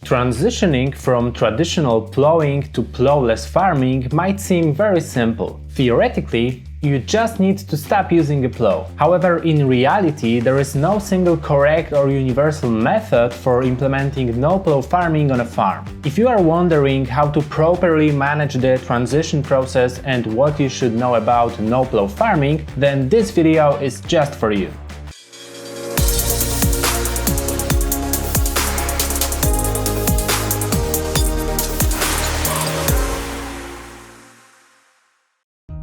Transitioning from traditional plowing to plowless farming might seem very simple. Theoretically, you just need to stop using a plow. However, in reality, there is no single correct or universal method for implementing no-plow farming on a farm. If you are wondering how to properly manage the transition process and what you should know about no-plow farming, then this video is just for you.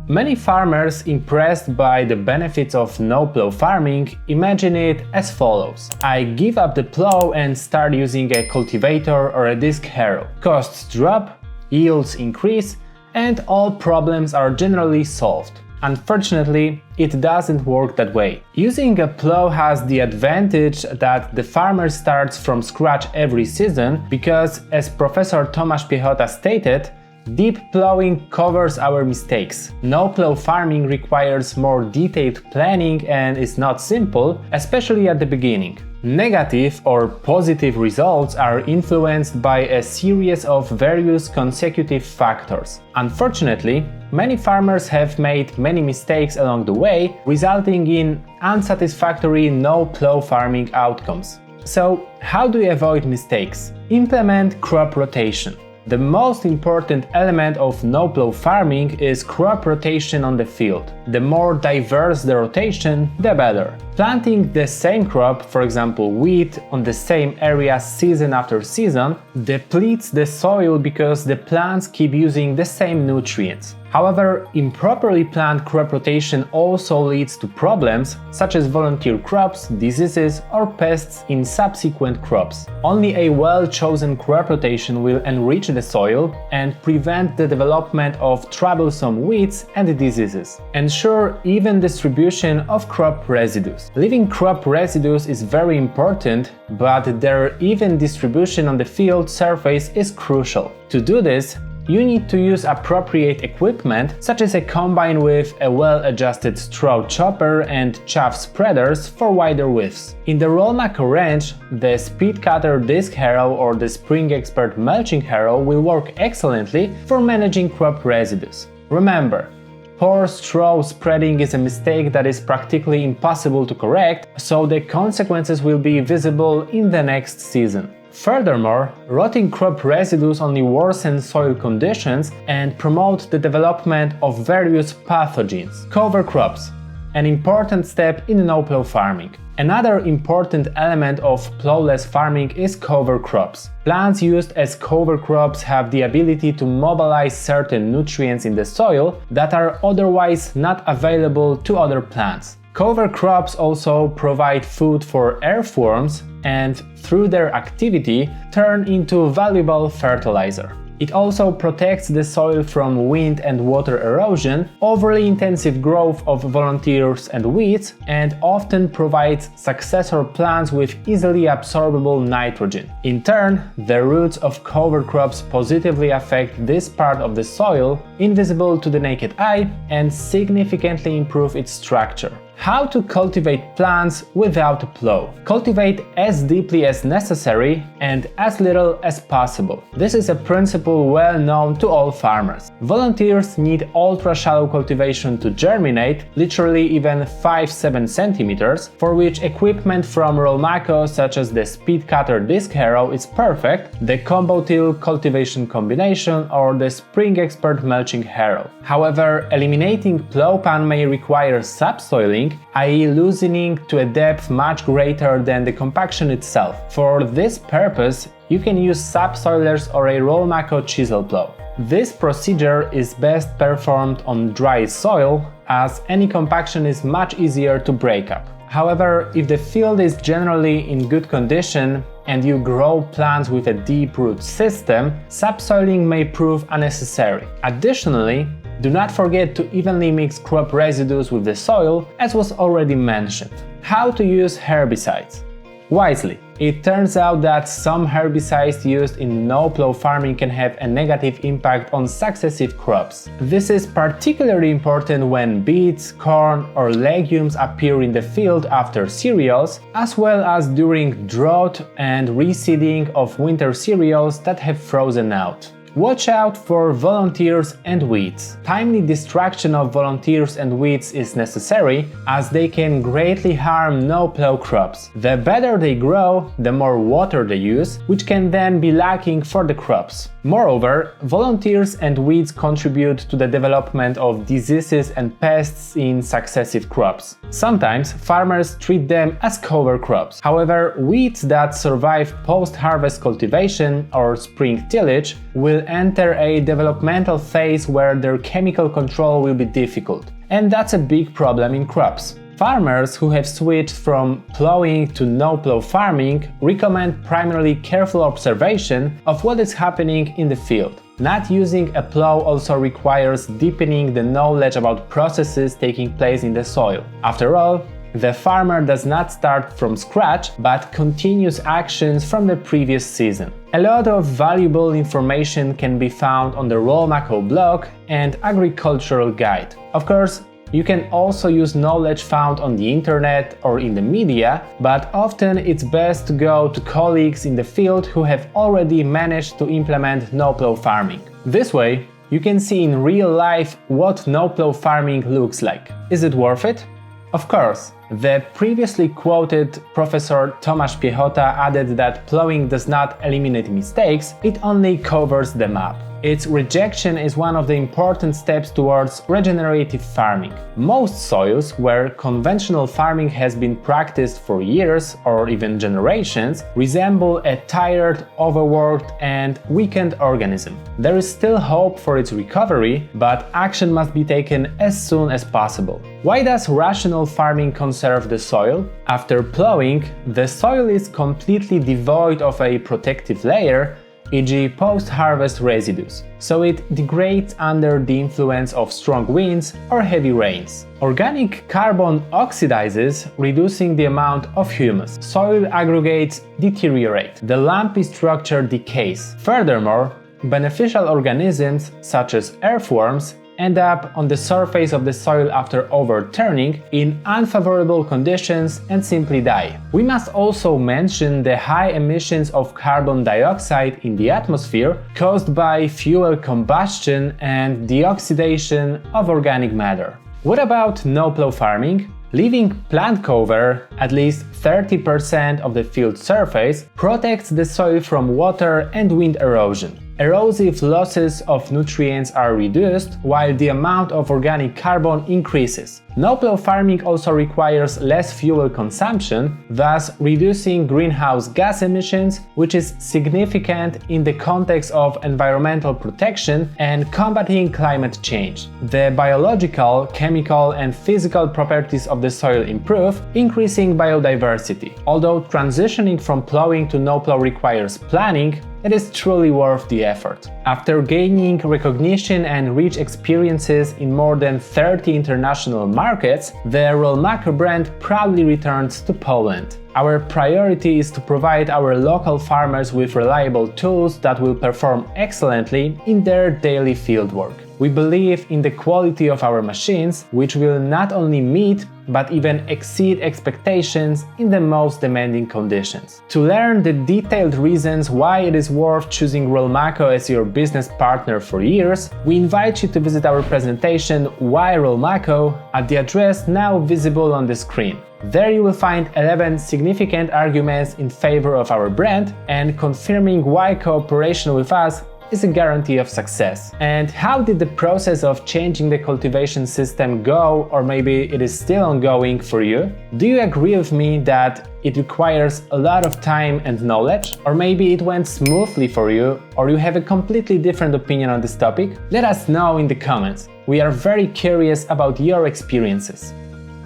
Many farmers impressed by the benefits of no-plow farming imagine it as follows. I give up the plow and start using a cultivator or a disc harrow. Costs drop, yields increase, and all problems are generally solved. Unfortunately, it doesn't work that way. Using a plow has the advantage that the farmer starts from scratch every season because, as Professor Tomasz Piechota stated, deep plowing covers our mistakes. No-plow farming requires more detailed planning and is not simple, especially at the beginning. Negative or positive results are influenced by a series of various consecutive factors. Unfortunately, many farmers have made many mistakes along the way, resulting in unsatisfactory no-plow farming outcomes. So, how do you avoid mistakes? Implement crop rotation. The most important element of no-plow farming is crop rotation on the field. The more diverse the rotation, the better. Planting the same crop, for example wheat, on the same area season after season depletes the soil because the plants keep using the same nutrients. However, improperly planned crop rotation also leads to problems such as volunteer crops, diseases, or pests in subsequent crops. Only a well-chosen crop rotation will enrich the soil and prevent the development of troublesome weeds and diseases. Ensure even distribution of crop residues. Leaving crop residues is very important, but their even distribution on the field surface is crucial. To do this, you need to use appropriate equipment, such as a combine with a well-adjusted straw chopper and chaff spreaders for wider widths. In the Rolmako range, the speed cutter disc harrow or the spring expert mulching harrow will work excellently for managing crop residues. Remember, poor straw spreading is a mistake that is practically impossible to correct, so the consequences will be visible in the next season. Furthermore, rotting crop residues only worsen soil conditions and promote the development of various pathogens. Cover crops, an important step in no-plow farming. Another important element of plowless farming is cover crops. Plants used as cover crops have the ability to mobilize certain nutrients in the soil that are otherwise not available to other plants. Cover crops also provide food for earthworms and, through their activity, turn into valuable fertilizer. It also protects the soil from wind and water erosion, overly intensive growth of volunteers and weeds, and often provides successor plants with easily absorbable nitrogen. In turn, the roots of cover crops positively affect this part of the soil, invisible to the naked eye, and significantly improve its structure. How to cultivate plants without a plow. Cultivate as deeply as necessary and as little as possible. This is a principle well known to all farmers. Volunteers need ultra-shallow cultivation to germinate, literally even 5-7 centimeters, for which equipment from Rolmako such as the speed cutter disc harrow is perfect, the combo till cultivation combination or the spring expert mulching harrow. However, eliminating plow pan may require subsoiling, i.e. loosening to a depth much greater than the compaction itself. For this purpose, you can use subsoilers or a Rolmako chisel plow. This procedure is best performed on dry soil, as any compaction is much easier to break up. However, if the field is generally in good condition and you grow plants with a deep root system, subsoiling may prove unnecessary. Additionally, do not forget to evenly mix crop residues with the soil, as was already mentioned. How to use herbicides? Wisely. It turns out that some herbicides used in no-plow farming can have a negative impact on successive crops. This is particularly important when beets, corn, or legumes appear in the field after cereals, as well as during drought and reseeding of winter cereals that have frozen out. Watch out for volunteers and weeds. Timely distraction of volunteers and weeds is necessary, as they can greatly harm no-plow crops. The better they grow, the more water they use, which can then be lacking for the crops. Moreover, volunteers and weeds contribute to the development of diseases and pests in successive crops. Sometimes farmers treat them as cover crops. However, weeds that survive post-harvest cultivation or spring tillage will enter a developmental phase where their chemical control will be difficult. And that's a big problem in crops. Farmers who have switched from plowing to no-plow farming recommend primarily careful observation of what is happening in the field. Not using a plow also requires deepening the knowledge about processes taking place in the soil. After all, the farmer does not start from scratch, but continues actions from the previous season. A lot of valuable information can be found on the Rolmako blog and agricultural guide. Of course, you can also use knowledge found on the internet or in the media, but often it's best to go to colleagues in the field who have already managed to implement no-plow farming. This way, you can see in real life what no-plow farming looks like. Is it worth it? Of course. The previously quoted Professor Tomasz Piechota added that plowing does not eliminate mistakes, it only covers them up. Its rejection is one of the important steps towards regenerative farming. Most soils where conventional farming has been practiced for years or even generations resemble a tired, overworked and weakened organism. There is still hope for its recovery, but action must be taken as soon as possible. Why does rational farming conserve the soil? After plowing, the soil is completely devoid of a protective layer, e.g. post-harvest residues, so it degrades under the influence of strong winds or heavy rains. Organic carbon oxidizes, reducing the amount of humus. Soil aggregates deteriorate. The lumpy structure decays. Furthermore, beneficial organisms, such as earthworms, end up on the surface of the soil after overturning in unfavorable conditions and simply die. We must also mention the high emissions of carbon dioxide in the atmosphere caused by fuel combustion and the oxidation of organic matter. What about no-plow farming? Leaving plant cover, at least 30% of the field surface, protects the soil from water and wind erosion. Erosive losses of nutrients are reduced, while the amount of organic carbon increases. No-plow farming also requires less fuel consumption, thus reducing greenhouse gas emissions, which is significant in the context of environmental protection and combating climate change. The biological, chemical and physical properties of the soil improve, increasing biodiversity. Although transitioning from plowing to no-plow requires planning, it is truly worth the effort. After gaining recognition and rich experiences in more than 30 international markets, the Rolmako brand proudly returns to Poland. Our priority is to provide our local farmers with reliable tools that will perform excellently in their daily fieldwork. We believe in the quality of our machines, which will not only meet but even exceed expectations in the most demanding conditions. To learn the detailed reasons why it is worth choosing Rolmako as your business partner for years, we invite you to visit our presentation Why Rolmako at the address now visible on the screen. There you will find 11 significant arguments in favor of our brand and confirming why cooperation with us is a guarantee of success. And how did the process of changing the cultivation system go, or maybe it is still ongoing for you? Do you agree with me that it requires a lot of time and knowledge? Or maybe it went smoothly for you, or you have a completely different opinion on this topic? Let us know in the comments. We are very curious about your experiences.